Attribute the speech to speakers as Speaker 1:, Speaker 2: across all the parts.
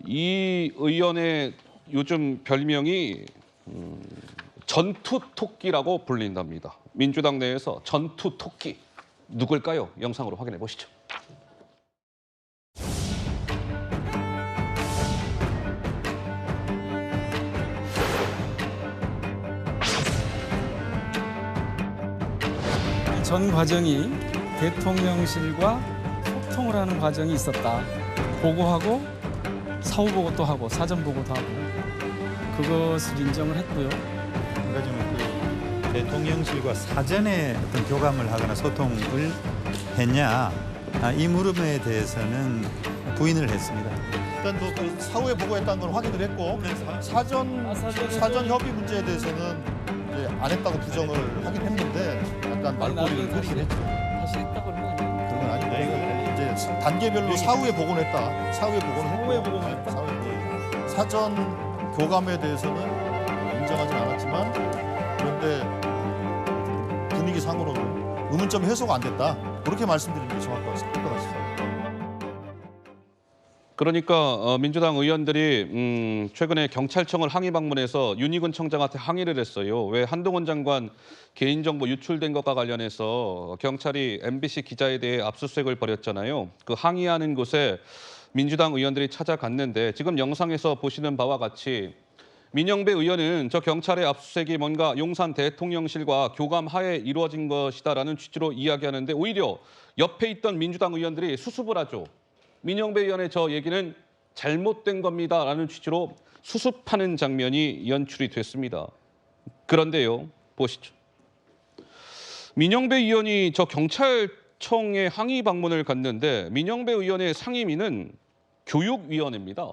Speaker 1: 이 의원의 요즘 별명이 전투토끼라고 불린답니다. 민주당 내에서 전투토끼 누굴까요? 영상으로 확인해 보시죠.
Speaker 2: 전 과정이 대통령실과 소통을 하는 과정이 있었다. 보고하고 사후 보고도 하고 사전 보고도 하고 그것을 인정을 했고요.
Speaker 3: 한 가지는 그 대통령실과 사전에 어떤 교감을 하거나 소통을 했냐 이 물음에 대해서는 부인을 했습니다.
Speaker 4: 일단 그 사후에 보고했다는 건 확인을 했고 사전 협의 문제에 대해서는 이제 안 했다고 부정을 하긴 했는데 약간 말꼬리를 흐리긴 했죠.
Speaker 2: 다시 했다고 그러면 아니에요.
Speaker 4: 그건 아니고 이제 단계별로 사후에 보고는 했다. 사후에 보고는 했고
Speaker 2: 사후에 보고는 했다.
Speaker 4: 사후에 보고. 사전 교감에 대해서는 인정하진 않았지만 그런데 분위기상으로는 의문점 해소가 안 됐다. 그렇게 말씀드리는 게 정확할 것 같습니다.
Speaker 1: 그러니까 민주당 의원들이 최근에 경찰청을 항의 방문해서 윤희근 청장한테 항의를 했어요. 왜 한동훈 장관 개인정보 유출된 것과 관련해서 경찰이 MBC 기자에 대해 압수수색을 벌였잖아요. 그 항의하는 곳에 민주당 의원들이 찾아갔는데 지금 영상에서 보시는 바와 같이 민영배 의원은 저 경찰의 압수수색이 뭔가 용산 대통령실과 교감하에 이루어진 것이다라는 취지로 이야기하는데 오히려 옆에 있던 민주당 의원들이 수습을 하죠. 민영배 의원의 저 얘기는 잘못된 겁니다라는 취지로 수습하는 장면이 연출이 됐습니다. 그런데요, 보시죠. 민영배 의원이 저 경찰청에 항의 방문을 갔는데 민영배 의원의 상임위는 교육위원회입니다.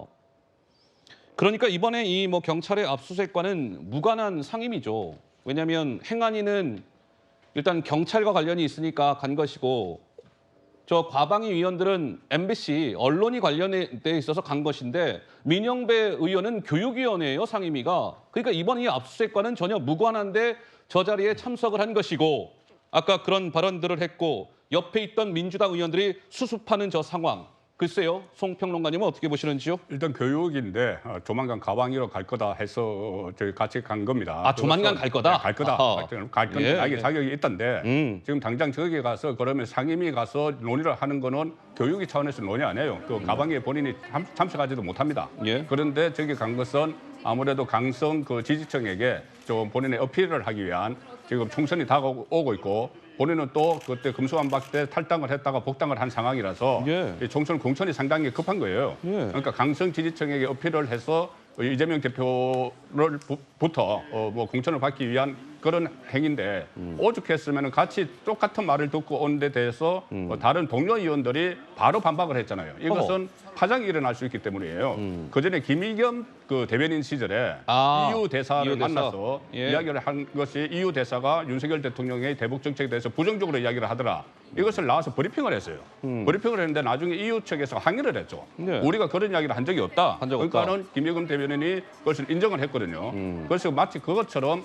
Speaker 1: 그러니까 이번에 이 경찰의 압수수색과는 무관한 상임위죠. 왜냐하면 행안위는 일단 경찰과 관련이 있으니까 간 것이고 저 과방위 위원들은 MBC 언론이 관련돼 있어서 간 것인데 민영배 의원은 교육위원회예요, 상임위가. 그러니까 이번 이 압수수색과는 전혀 무관한데 저 자리에 참석을 한 것이고 아까 그런 발언들을 했고 옆에 있던 민주당 의원들이 수습하는 저 상황. 글쎄요, 송 평론가님은 어떻게 보시는지요?
Speaker 5: 일단 교육인데 조만간 가방위로 갈 거다 해서 저희 같이 간 겁니다.
Speaker 1: 아, 조만간 갈 거다?
Speaker 5: 네, 갈 거다.
Speaker 1: 아하.
Speaker 5: 갈 건데
Speaker 1: 예,
Speaker 5: 자기
Speaker 1: 예.
Speaker 5: 자격이 있던데 지금 당장 저기 가서 그러면 상임위 가서 논의를 하는 거는 교육위 차원에서 논의 안 해요. 그 가방위에 본인이 참석하지도 못합니다.
Speaker 1: 예.
Speaker 5: 그런데 저기 간 것은 아무래도 강성 그 지지층에게 좀 본인의 어필을 하기 위한 지금 총선이 다가오고 있고 본인은 또 그때 금수환박 때 탈당을 했다가 복당을 한 상황이라서
Speaker 1: 예.
Speaker 5: 이 총선 공천이 상당히 급한 거예요.
Speaker 1: 예.
Speaker 5: 그러니까 강성 지지층에게 어필을 해서 이재명 대표를부터 공천을 받기 위한 그런 행인데 오죽했으면 같이 똑같은 말을 듣고 온 데 대해서 다른 동료 의원들이 바로 반박을 했잖아요. 이것은 파장이 일어날 수 있기 때문이에요. 그전에 김의겸 그 대변인 시절에 이유 대사를
Speaker 1: 이유 대사.
Speaker 5: 만나서
Speaker 1: 예.
Speaker 5: 이야기를 한 것이 이유 대사가 윤석열 대통령의 대북 정책에 대해서 부정적으로 이야기를 하더라. 이것을 나와서 브리핑을 했어요. 브리핑을 했는데 나중에 이유 측에서 항의를 했죠.
Speaker 1: 네.
Speaker 5: 우리가 그런 이야기를 한 적이 없다.
Speaker 1: 한 적 없다.
Speaker 5: 그러니까는 김의겸 대변인이 그것을 인정을 했거든요. 그래서 마치 그것처럼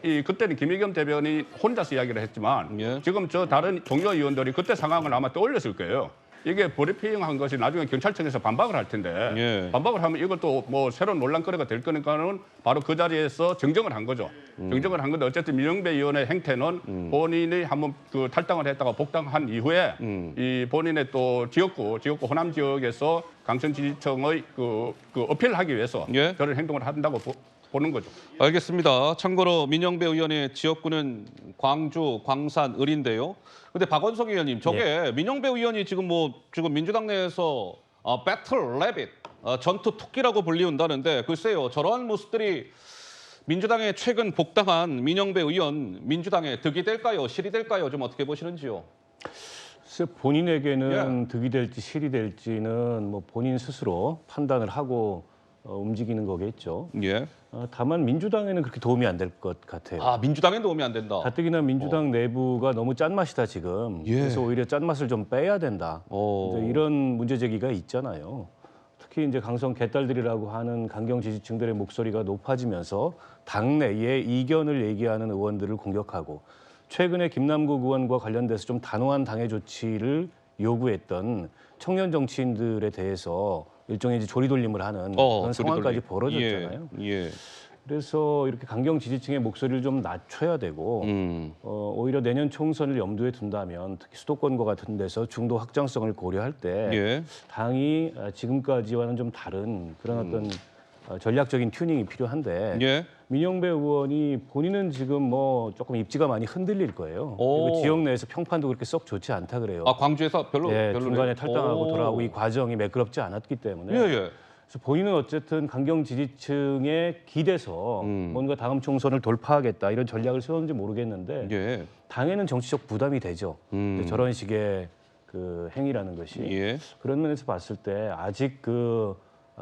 Speaker 5: 그때는 김의겸 대변인이 혼자서 이야기를 했지만
Speaker 1: 예.
Speaker 5: 지금 저 다른 동료 의원들이 그때 상황을 아마 떠올렸을 거예요. 이게 브리핑한 것이 나중에 경찰청에서 반박을 할 텐데
Speaker 1: 예.
Speaker 5: 반박을 하면 이것도 새로운 논란거리가 될 거니까는 바로 그 자리에서 정정을 한 거죠. 정정을 한 건데 어쨌든 민영배 의원의 행태는 본인이 한번 그 탈당을 했다가 복당한 이후에 이 본인의 또 지역구 호남 지역에서 강성 지지층의 그 어필을 하기 위해서
Speaker 1: 예.
Speaker 5: 그런 행동을 한다고 보는 거죠.
Speaker 1: 알겠습니다. 참고로 민영배 의원의 지역구는 광주, 광산, 을인데요. 근데 박원석 의원님, 저게 민영배 의원이 지금 지금 민주당 내에서 배틀 레빗, 전투 토끼라고 불리운다는데 글쎄요, 저러한 모습들이 민주당에 최근 복당한 민영배 의원 민주당에 득이 될까요? 실이 될까요? 좀 어떻게 보시는지요?
Speaker 6: 글쎄 본인에게는 득이 될지 실이 될지는 본인 스스로 판단을 하고 움직이는 거겠죠.
Speaker 1: 예.
Speaker 6: 다만 민주당에는 그렇게 도움이 안 될 것 같아요.
Speaker 1: 아, 민주당엔 도움이 안 된다.
Speaker 6: 가뜩이나 민주당 내부가 너무 짠맛이다 지금.
Speaker 1: 예.
Speaker 6: 그래서 오히려 짠맛을 좀 빼야 된다. 이제 이런 문제 제기가 있잖아요. 특히 이제 강성 개딸들이라고 하는 강경 지지층들의 목소리가 높아지면서 당내의 이견을 얘기하는 의원들을 공격하고 최근에 김남국 의원과 관련돼서 좀 단호한 당해 조치를 요구했던 청년 정치인들에 대해서 일종의 이제 조리돌림을 하는 그런 상황까지 벌어졌잖아요.
Speaker 1: 예.
Speaker 6: 그래서 이렇게 강경 지지층의 목소리를 좀 낮춰야 되고 오히려 내년 총선을 염두에 둔다면 특히 수도권과 같은 데서 중도 확장성을 고려할 때
Speaker 1: 예.
Speaker 6: 당이 지금까지와는 좀 다른 그런 어떤 전략적인 튜닝이 필요한데
Speaker 1: 예.
Speaker 6: 민영배 의원이 본인은 지금 뭐 조금 입지가 많이 흔들릴 거예요. 그리고 지역 내에서 평판도 그렇게 썩 좋지 않다 그래요.
Speaker 1: 아, 광주에서 별로
Speaker 6: 중간에 탈당하고 돌아오고 이 과정이 매끄럽지 않았기 때문에
Speaker 1: 예.
Speaker 6: 그래서 본인은 어쨌든 강경 지지층에 기대서 뭔가 다음 총선을 돌파하겠다 이런 전략을 세웠는지 모르겠는데
Speaker 1: 예.
Speaker 6: 당에는 정치적 부담이 되죠. 저런 식의 그 행위라는 것이
Speaker 1: 예.
Speaker 6: 그런 면에서 봤을 때 아직 그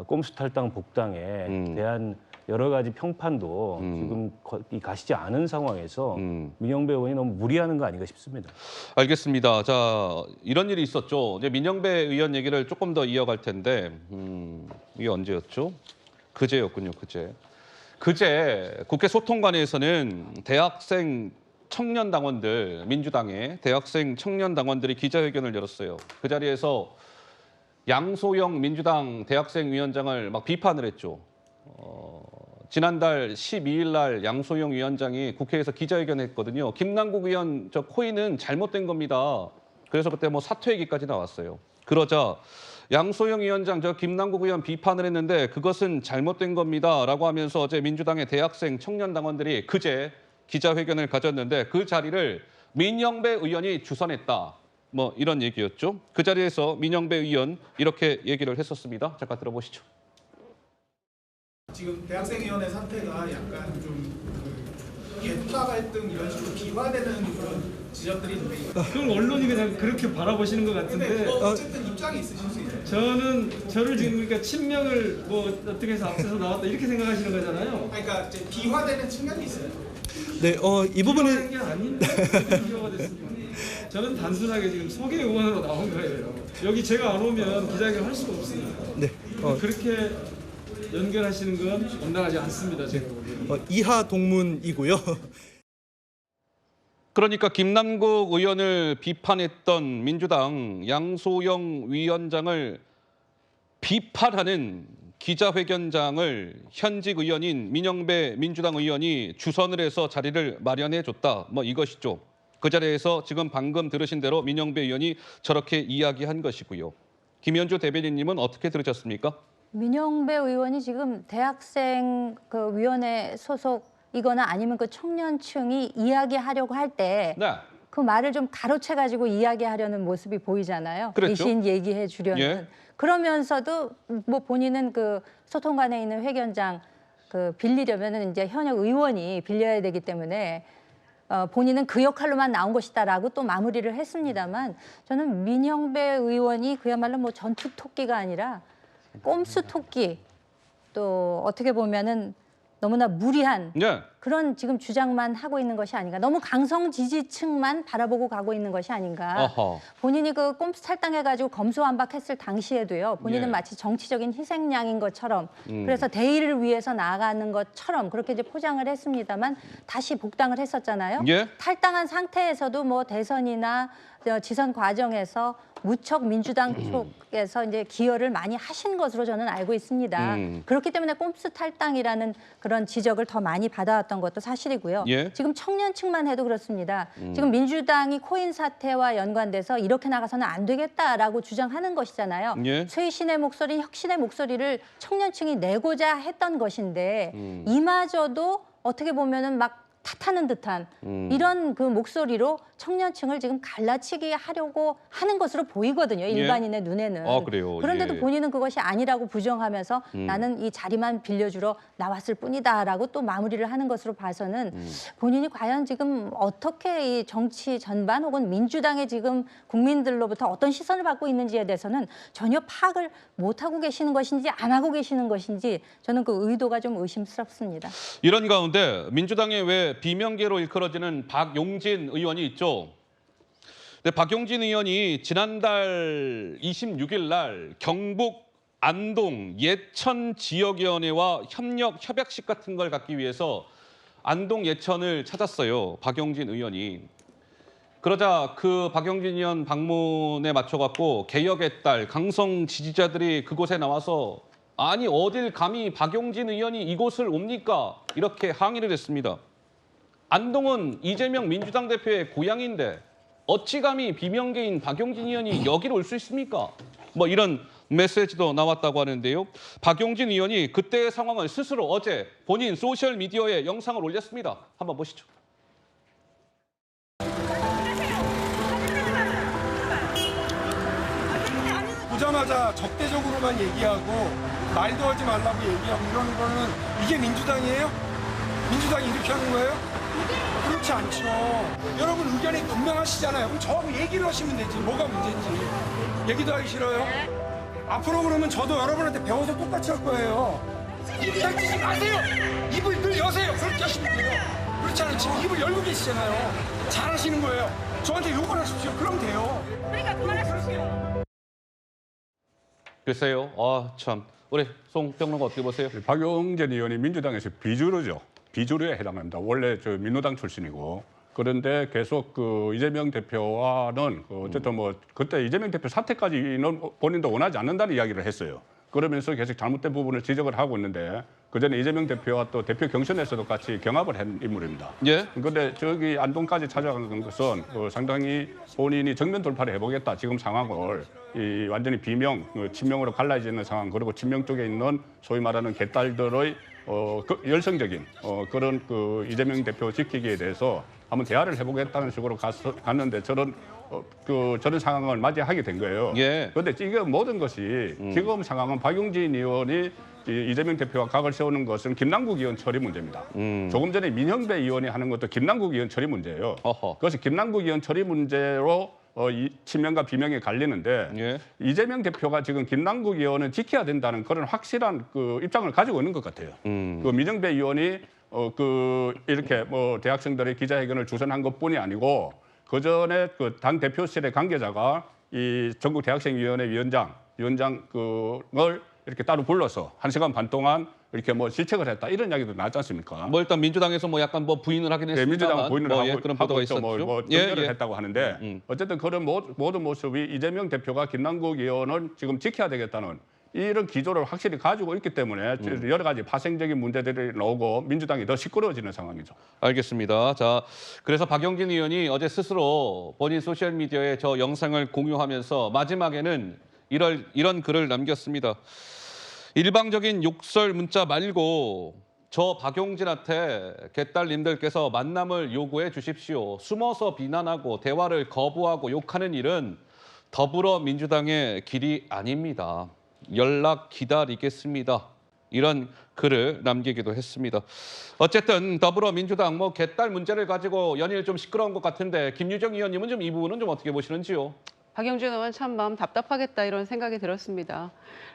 Speaker 6: 꼼수 탈당 복당에 대한 여러 가지 평판도 지금 가시지 않은 상황에서 민영배 의원이 너무 무리하는 거 아닌가 싶습니다.
Speaker 1: 알겠습니다. 자, 이런 일이 있었죠. 이제 민영배 의원 얘기를 조금 더 이어갈 텐데 이게 언제였죠? 그제였군요. 그제 국회 소통관에서는 대학생 청년 당원들, 민주당의 대학생 청년 당원들이 기자회견을 열었어요. 그 자리에서 양소영 민주당 대학생 위원장을 막 비판을 했죠. 지난달 12일 날 양소영 위원장이 국회에서 기자회견했거든요. 김남국 의원 저 코인은 잘못된 겁니다. 그래서 그때 뭐 사퇴 얘기까지 나왔어요. 그러자 양소영 위원장 저 김남국 의원 비판을 했는데 그것은 잘못된 겁니다라고 하면서 어제 민주당의 대학생 청년 당원들이 그제 기자회견을 가졌는데 그 자리를 민영배 의원이 주선했다. 뭐 이런 얘기였죠. 그 자리에서 민영배 의원 이렇게 얘기를 했었습니다. 잠깐 들어보시죠.
Speaker 7: 지금 대학생위원회 사태가 약간 좀 개파 갈등 이런 식으로 비화되는 그런 지점들이 있는데
Speaker 2: 그걸 언론이 그냥 그렇게 바라보시는 것 같은데
Speaker 7: 어쨌든 입장이 있으실 수 있어요.
Speaker 2: 저는 저를 지금 그러니까 친명을 뭐 어떻게 해서 앞서서 나왔다 이렇게 생각하시는 거잖아요.
Speaker 7: 그러니까 이제 비화되는 측면이 있어요.
Speaker 8: 네, 이 부분은
Speaker 2: 게 아닌데 비화가 됐습니다. 저는 단순하게 지금 소개 의원으로 나온 거예요. 여기 제가 안 오면 기자회견 할 수가 없습니다.
Speaker 8: 네,
Speaker 2: 그렇게 연결하시는 건 온당하지 않습니다. 제가 보기에는.
Speaker 8: 이하 동문이고요.
Speaker 1: 그러니까 김남국 의원을 비판했던 민주당 양소영 위원장을 비판하는 기자회견장을 현직 의원인 민영배 민주당 의원이 주선을 해서 자리를 마련해 줬다. 뭐 이것이죠. 그 자리에서 지금 방금 들으신 대로 민영배 의원이 저렇게 이야기한 것이고요. 김현주 대변인님은 어떻게 들으셨습니까?
Speaker 9: 민영배 의원이 지금 대학생 그 위원회 소속이거나 아니면 그 청년층이 이야기하려고 할 때 그
Speaker 1: 네.
Speaker 9: 말을 좀 가로채 가지고 이야기하려는 모습이 보이잖아요.
Speaker 1: 그랬죠.
Speaker 9: 대신 얘기해 주려는.
Speaker 1: 예.
Speaker 9: 그러면서도 뭐 본인은 그 소통관에 있는 회견장 그 빌리려면은 이제 현역 의원이 빌려야 되기 때문에 본인은 그 역할로만 나온 것이다라고 또 마무리를 했습니다만 저는 민영배 의원이 그야말로 뭐 전투 토끼가 아니라 꼼수 토끼 또 어떻게 보면은 너무나 무리한
Speaker 1: 네.
Speaker 9: 그런 지금 주장만 하고 있는 것이 아닌가. 너무 강성 지지층만 바라보고 가고 있는 것이 아닌가.
Speaker 1: 어허.
Speaker 9: 본인이 그 꼼수 탈당해가지고 검수완박했을 당시에도요. 본인은
Speaker 1: 예.
Speaker 9: 마치 정치적인 희생양인 것처럼 그래서 대의를 위해서 나아가는 것처럼 그렇게 이제 포장을 했습니다만 다시 복당을 했었잖아요.
Speaker 1: 예.
Speaker 9: 탈당한 상태에서도 뭐 대선이나 지선 과정에서 무척 민주당 쪽에서 이제 기여를 많이 하신 것으로 저는 알고 있습니다. 그렇기 때문에 꼼수 탈당이라는 그런 지적을 더 많이 받아왔던 것도 사실이고요.
Speaker 1: 예.
Speaker 9: 지금 청년층만 해도 그렇습니다. 지금 민주당이 코인 사태와 연관돼서 이렇게 나가서는 안 되겠다라고 주장하는 것이잖아요.
Speaker 1: 예.
Speaker 9: 쇄신의 목소리, 혁신의 목소리를 청년층이 내고자 했던 것인데 이마저도 어떻게 보면은 막 탓하는 듯한 이런 그 목소리로 청년층을 지금 갈라치기 하려고 하는 것으로 보이거든요. 일반인의 눈에는.
Speaker 1: 아, 그래요?
Speaker 9: 그런데도
Speaker 1: 예.
Speaker 9: 본인은 그것이 아니라고 부정하면서 나는 이 자리만 빌려주러 나왔을 뿐이다라고 또 마무리를 하는 것으로 봐서는 본인이 과연 지금 어떻게 이 정치 전반 혹은 민주당의 지금 국민들로부터 어떤 시선을 받고 있는지에 대해서는 전혀 파악을 못하고 계시는 것인지 안 하고 계시는 것인지 저는 그 의도가 좀 의심스럽습니다.
Speaker 1: 이런 가운데 민주당의 왜 비명계로 일컬어지는 박용진 의원이 있죠. 근데 박용진 의원이 지난달 26일 날 경북 안동 예천 지역위원회와 협약식 같은 걸 갖기 위해서 안동 예천을 찾았어요. 박용진 의원이. 그러자 그 박용진 의원 방문에 맞춰갖고 개혁의 딸 강성 지지자들이 그곳에 나와서 아니 어딜 감히 박용진 의원이 이곳을 옵니까? 이렇게 항의를 했습니다. 안동은 이재명 민주당 대표의 고향인데 어찌 감히 비명계인 박용진 의원이 여기로 올 수 있습니까? 뭐 이런 메시지도 나왔다고 하는데요. 박용진 의원이 그때의 상황을 스스로 어제 본인 소셜미디어에 영상을 올렸습니다. 한번 보시죠.
Speaker 10: 보자마자 적대적으로만 얘기하고 말도 하지 말라고 얘기하고 이러는 거는 이게 민주당이에요? 민주당이 이렇게 하는 거예요? 그렇지 않죠. 여러분 의견이 분명하시잖아요. 그럼 저하고 얘기를 하시면 되지. 뭐가 문제인지. 얘기도 하기 싫어요? 앞으로 그러면 저도 여러분한테 배워서 똑같이 할 거예요. 입 닥치지 마세요. 입을 늘 여세요. 그렇게 하시면 돼요. 그렇지 않아요. 지금 입을 열고 계시잖아요. 잘하시는 거예요. 저한테 욕을 하십시오. 그럼 돼요.
Speaker 11: 그러니까 그만하십시오.
Speaker 1: 글쎄요. 참. 우리 송 평론가 어떻게 보세요?
Speaker 5: 박용진 의원이 민주당에서 비주류죠. 비주류에 해당합니다. 원래 저 민노당 출신이고 그런데 계속 그 이재명 대표와는 어쨌든 뭐 그때 이재명 대표 사퇴까지는 본인도 원하지 않는다는 이야기를 했어요. 그러면서 계속 잘못된 부분을 지적을 하고 있는데 그전에 이재명 대표와 또 대표 경선에서도 같이 경합을 한 인물입니다.
Speaker 1: 예.
Speaker 5: 그런데 저기 안동까지 찾아간 것은 상당히 본인이 정면 돌파를 해보겠다. 지금 상황을 이 완전히 비명, 친명으로 갈라져 있는 상황 그리고 친명 쪽에 있는 소위 말하는 개딸들의 열성적인 그런 그 이재명 대표 지키기에 대해서 한번 대화를 해보겠다는 식으로 갔는데 저런 상황을 맞이하게 된 거예요.
Speaker 1: 예.
Speaker 5: 그런데 이게 모든 것이 지금 상황은 박용진 의원이 이재명 대표와 각을 세우는 것은 김남국 의원 처리 문제입니다. 조금 전에 민형배 의원이 하는 것도 김남국 의원 처리 문제예요.
Speaker 1: 어허.
Speaker 5: 그것이 김남국 의원 처리 문제로 이 친명과 비명이 갈리는데
Speaker 1: 예.
Speaker 5: 이재명 대표가 지금 김남국 의원은 지켜야 된다는 그런 확실한 그 입장을 가지고 있는 것 같아요. 그 민정배 의원이 이렇게 뭐 대학생들의 기자회견을 주선한 것뿐이 아니고 그 전에 그 당 대표실의 관계자가 이 전국 대학생위원회 위원장 그걸 이렇게 따로 불러서 1시간 반 동안 이렇게 뭐 질책을 했다 이런 이야기도 나왔지 않습니까?
Speaker 1: 뭐 일단 민주당에서 뭐 약간 뭐 부인을 하긴
Speaker 5: 네,
Speaker 1: 했습니다만
Speaker 5: 민주당은 부인을
Speaker 1: 뭐
Speaker 5: 하고,
Speaker 1: 예, 그런 보도가 있었죠.
Speaker 5: 뭐 정결을 했다고 하는데 어쨌든 그런 모든 모습이 이재명 대표가 김남국 의원을 지금 지켜야 되겠다는 이런 기조를 확실히 가지고 있기 때문에 여러 가지 파생적인 문제들이 나오고 민주당이 더 시끄러워지는 상황이죠.
Speaker 1: 알겠습니다. 자, 그래서 박용진 의원이 어제 스스로 본인 소셜미디어에 저 영상을 공유하면서 마지막에는 이런 글을 남겼습니다. 일방적인 욕설 문자 말고 저 박용진한테 개딸님들께서 만남을 요구해 주십시오. 숨어서 비난하고 대화를 거부하고 욕하는 일은 더불어민주당의 길이 아닙니다. 연락 기다리겠습니다. 이런 글을 남기기도 했습니다. 어쨌든 더불어민주당 뭐 개딸 문제를 가지고 연일 좀 시끄러운 것 같은데 김유정 의원님은 좀 이 부분은 좀 어떻게 보시는지요?
Speaker 11: 박용진 의원 참 마음 답답하겠다 이런 생각이 들었습니다.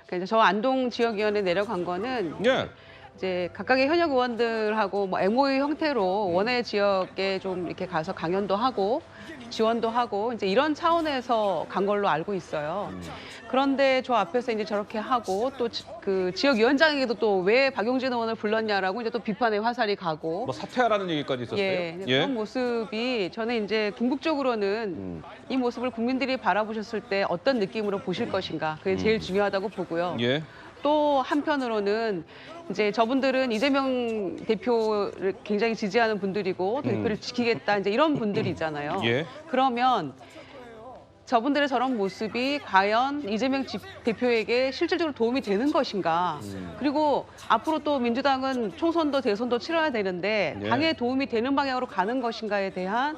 Speaker 11: 그러니까 저 안동 지역위원회 내려간 거는
Speaker 1: 예.
Speaker 11: 이제 각각의 현역 의원들하고 뭐 MOU 형태로 원외 지역에 좀 이렇게 가서 강연도 하고 지원도 하고 이제 이런 차원에서 간 걸로 알고 있어요. 그런데 저 앞에서 이제 저렇게 하고 또 그 지역위원장에게도 또 왜 박용진 의원을 불렀냐라고 이제 또 비판의 화살이 가고
Speaker 1: 뭐 사퇴하라는 얘기까지 있었어요.
Speaker 11: 예, 그런 모습이 저는 이제 궁극적으로는 이 모습을 국민들이 바라보셨을 때 어떤 느낌으로 보실 것인가 그게 제일 중요하다고 보고요.
Speaker 1: 예.
Speaker 11: 또 한편으로는 이제 저분들은 이재명 대표를 굉장히 지지하는 분들이고 대표를 지키겠다 이제 이런 분들이잖아요.
Speaker 1: 예.
Speaker 11: 그러면 저분들의 저런 모습이 과연 이재명 대표에게 실질적으로 도움이 되는 것인가. 그리고 앞으로 또 민주당은 총선도 대선도 치러야 되는데
Speaker 1: 예.
Speaker 11: 당에 도움이 되는 방향으로 가는 것인가에 대한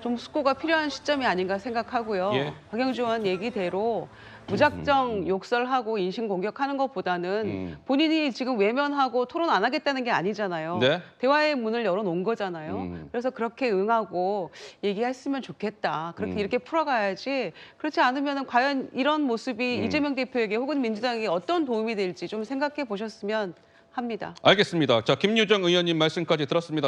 Speaker 11: 좀 숙고가 필요한 시점이 아닌가 생각하고요.
Speaker 1: 예.
Speaker 11: 박영주 의원 얘기대로 무작정 욕설하고 인신공격하는 것보다는 본인이 지금 외면하고 토론 안 하겠다는 게 아니잖아요.
Speaker 1: 네.
Speaker 11: 대화의 문을 열어놓은 거잖아요. 그래서 그렇게 응하고 얘기했으면 좋겠다. 그렇게 이렇게 풀어가야지. 그렇지 않으면 과연 이런 모습이 이재명 대표에게 혹은 민주당에게 어떤 도움이 될지 좀 생각해 보셨으면 합니다.
Speaker 1: 알겠습니다. 자, 김유정 의원님 말씀까지 들었습니다.